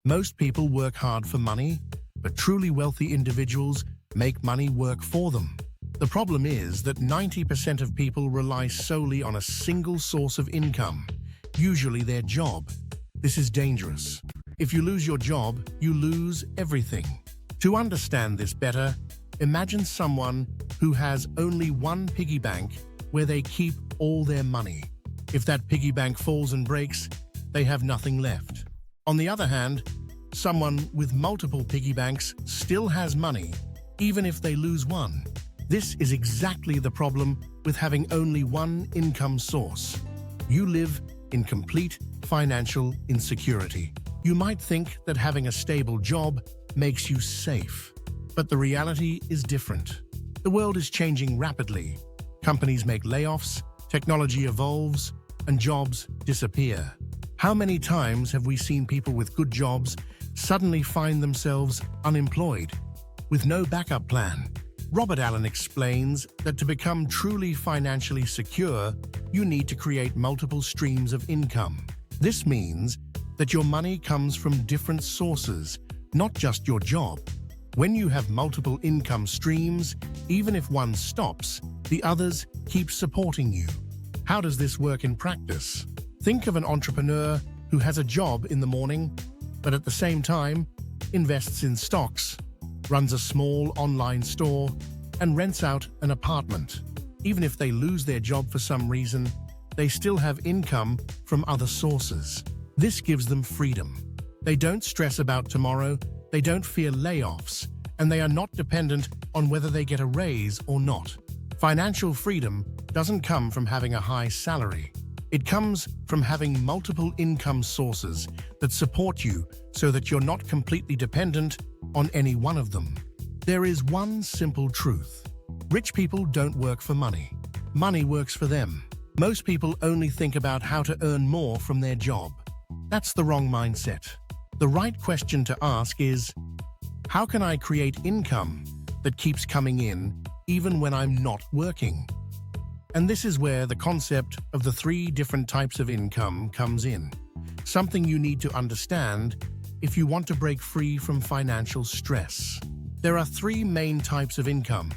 Most people work hard for money, but truly wealthy individuals make money work for them. The problem is that 90% of people rely solely on a single source of income, usually their job. This is dangerous. If you lose your job, you lose everything. To understand this better, imagine someone who has only one piggy bank where they keep all their money. If that piggy bank falls and breaks, they have nothing left. On the other hand, someone with multiple piggy banks still has money, even if they lose one. This is exactly the problem with having only one income source. You live in complete financial insecurity. You might think that having a stable job makes you safe, but the reality is different. The world is changing rapidly. Companies make layoffs, technology evolves, and jobs disappear. How many times have we seen people with good jobs suddenly find themselves unemployed, with no backup plan? Robert Allen explains that to become truly financially secure, you need to create multiple streams of income. This means that your money comes from different sources, not just your job. When you have multiple income streams, even if one stops, the others keep supporting you. How does this work in practice? Think of an entrepreneur who has a job in the morning, but at the same time invests in stocks, runs a small online store, and rents out an apartment. Even if they lose their job for some reason, they still have income from other sources. This gives them freedom. They don't stress about tomorrow, they don't fear layoffs, and they are not dependent on whether they get a raise or not. Financial freedom doesn't come from having a high salary. It comes from having multiple income sources that support you so that you're not completely dependent on any one of them. There is one simple truth. Rich people don't work for money. Money works for them. Most people only think about how to earn more from their job. That's the wrong mindset. The right question to ask is, how can I create income that keeps coming in even when I'm not working? And this is where the concept of the 3 different types of income comes in. Something you need to understand if you want to break free from financial stress. There are 3 main types of income,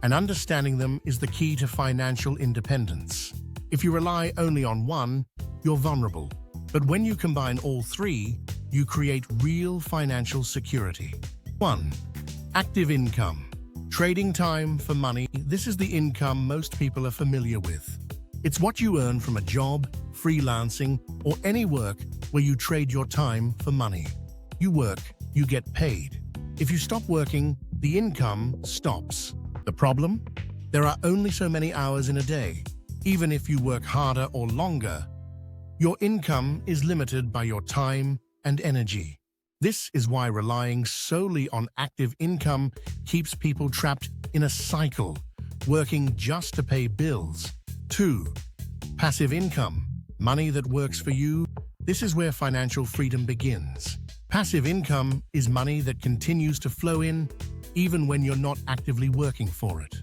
and understanding them is the key to financial independence. If you rely only on one, you're vulnerable. But when you combine all 3, you create real financial security. 1. Active income. Trading time for money. This is the income most people are familiar with. It's what you earn from a job, freelancing, or any work where you trade your time for money. You work, you get paid. If you stop working, the income stops. The problem? There are only so many hours in a day. Even if you work harder or longer, your income is limited by your time and energy. This is why relying solely on active income keeps people trapped in a cycle, working just to pay bills. 2. Passive income. Money that works for you. This is where financial freedom begins. Passive income is money that continues to flow in even when you're not actively working for it.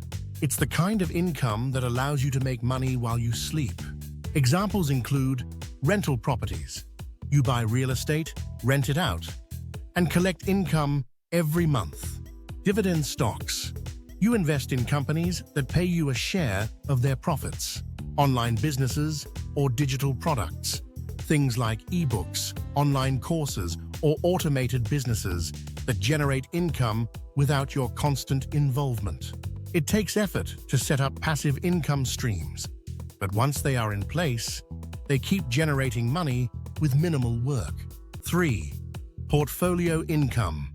It's the kind of income that allows you to make money while you sleep. Examples include rental properties. You buy real estate, rent it out, and collect income every month. Dividend stocks. You invest in companies that pay you a share of their profits. Online businesses or digital products. Things like ebooks, online courses, or automated businesses that generate income without your constant involvement. It takes effort to set up passive income streams, but once they are in place, they keep generating money with minimal work. 3. Portfolio income.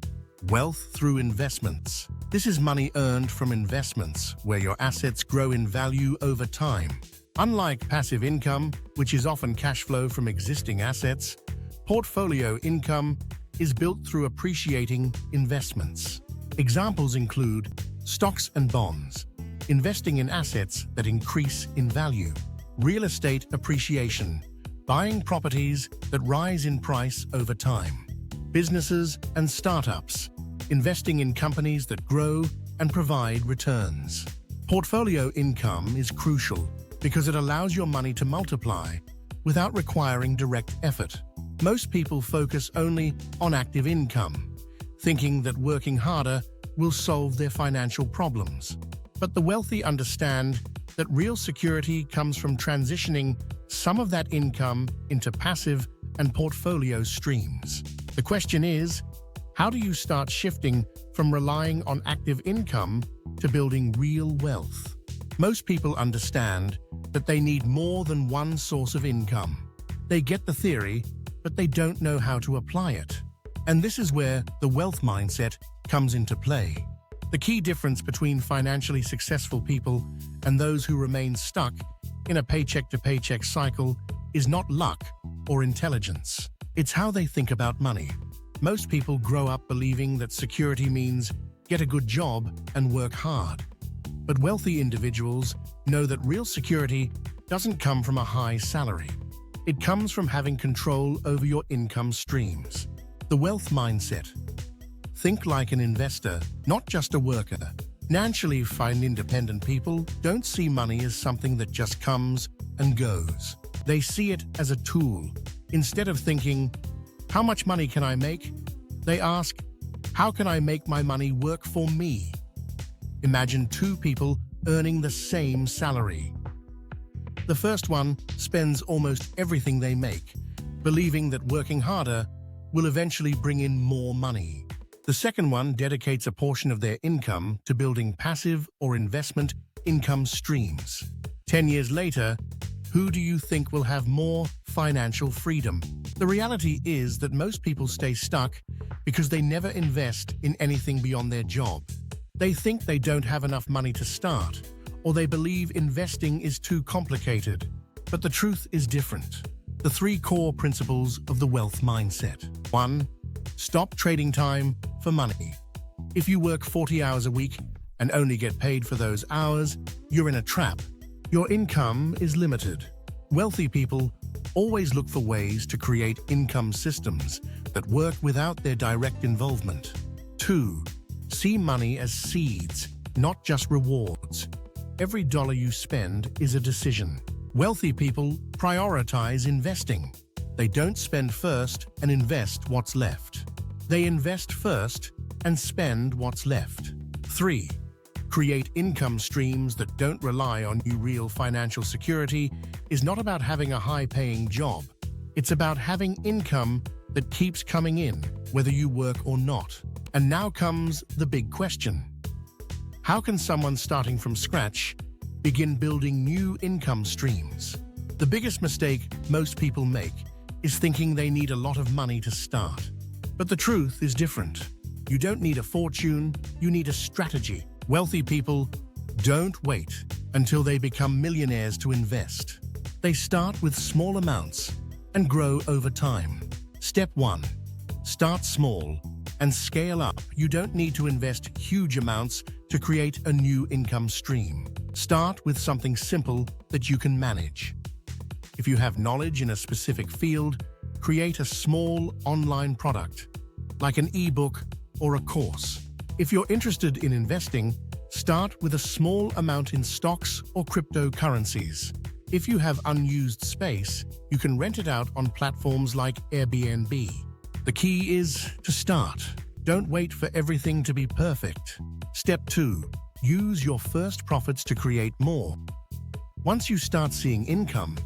Wealth through investments. This is money earned from investments, where your assets grow in value over time. Unlike passive income, which is often cash flow from existing assets, portfolio income is built through appreciating investments. Examples include stocks and bonds, investing in assets that increase in value. Real estate appreciation, buying properties that rise in price over time. Businesses and startups, investing in companies that grow and provide returns. Portfolio income is crucial because it allows your money to multiply without requiring direct effort. Most people focus only on active income, thinking that working harder will solve their financial problems. But the wealthy understand that real security comes from transitioning some of that income into passive and portfolio streams. The question is, how do you start shifting from relying on active income to building real wealth? Most people understand that they need more than one source of income. They get the theory, but they don't know how to apply it. And this is where the wealth mindset comes into play. The key difference between financially successful people and those who remain stuck in a paycheck-to-paycheck cycle is not luck or intelligence. It's how they think about money. Most people grow up believing that security means get a good job and work hard. But wealthy individuals know that real security doesn't come from a high salary. It comes from having control over your income streams. The wealth mindset. Think like an investor, not just a worker. Financially independent people don't see money as something that just comes and goes. They see it as a tool. Instead of thinking, how much money can I make? They ask, how can I make my money work for me? Imagine two people earning the same salary. The first one spends almost everything they make, believing that working harder will eventually bring in more money. The second one dedicates a portion of their income to building passive or investment income streams. 10 years later, who do you think will have more financial freedom? The reality is that most people stay stuck because they never invest in anything beyond their job. They think they don't have enough money to start, or they believe investing is too complicated. But the truth is different. The three core principles of the wealth mindset. 1. Stop trading time for money. If you work 40 hours a week and only get paid for those hours, you're in a trap. Your income is limited. Wealthy people always look for ways to create income systems that work without their direct involvement. 2. See money as seeds, not just rewards. Every dollar you spend is a decision. Wealthy people prioritize investing. They don't spend first and invest what's left. They invest first and spend what's left. 3. Create income streams that don't rely on you. Real financial security is not about having a high-paying job. It's about having income that keeps coming in, whether you work or not. And now comes the big question. How can someone starting from scratch begin building new income streams? The biggest mistake most people make is thinking they need a lot of money to start. But the truth is different. You don't need a fortune, you need a strategy. Wealthy people don't wait until they become millionaires to invest. They start with small amounts and grow over time. Step 1. Start small and scale up. You don't need to invest huge amounts to create a new income stream. Start with something simple that you can manage. If you have knowledge in a specific field, create a small online product, like an ebook or a course. If you're interested in investing, start with a small amount in stocks or cryptocurrencies. If you have unused space, you can rent it out on platforms like Airbnb. The key is to start. Don't wait for everything to be perfect. Step 2. Use your first profits to create more. Once you start seeing income,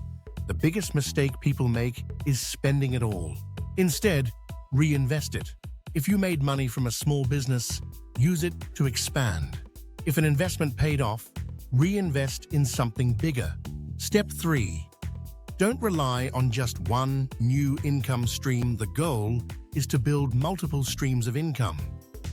the biggest mistake people make is spending it all. Instead, reinvest it. If you made money from a small business, use it to expand. If an investment paid off, reinvest in something bigger. Step 3. Don't rely on just one new income stream. The goal is to build multiple streams of income.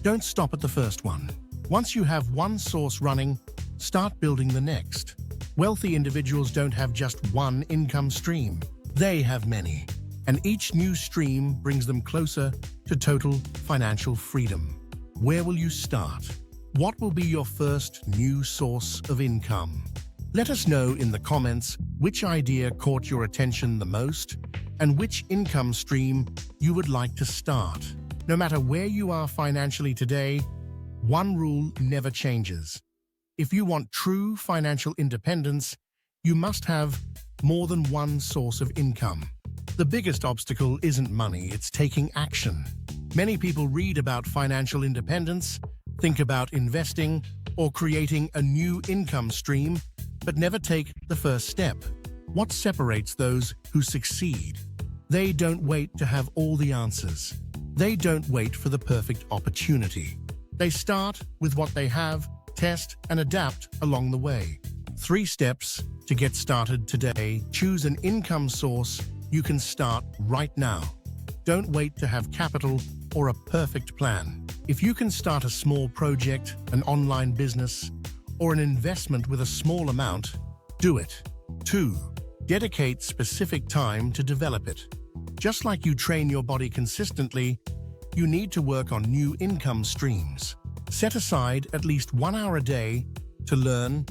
Don't stop at the first one. Once you have one source running, start building the next. Wealthy individuals don't have just one income stream. They have many, and each new stream brings them closer to total financial freedom. Where will you start? What will be your first new source of income? Let us know in the comments which idea caught your attention the most and which income stream you would like to start. No matter where you are financially today, one rule never changes. If you want true financial independence, you must have more than one source of income. The biggest obstacle isn't money, it's taking action. Many people read about financial independence, think about investing, or creating a new income stream, but never take the first step. What separates those who succeed? They don't wait to have all the answers. They don't wait for the perfect opportunity. They start with what they have, test and adapt along the way. 3 steps to get started today. Choose an income source you can start right now. Don't wait to have capital or a perfect plan. If you can start a small project, an online business, or an investment with a small amount, do it. 2. Dedicate specific time to develop it. Just like you train your body consistently, you need to work on new income streams. Set aside at least 1 hour a day to learn,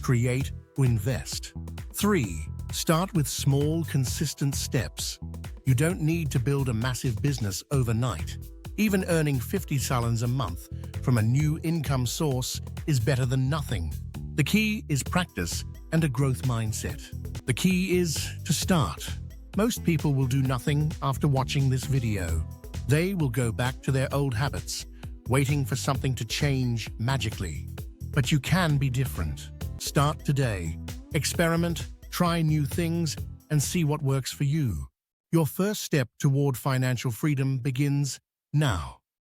create, or invest. 3. Start with small, consistent steps. You don't need to build a massive business overnight. Even earning 50 salons a month from a new income source is better than nothing. The key is practice and a growth mindset. The key is to start. Most people will do nothing after watching this video. They will go back to their old habits, waiting for something to change magically. But you can be different. Start today. Experiment, try new things, and see what works for you. Your first step toward financial freedom begins now.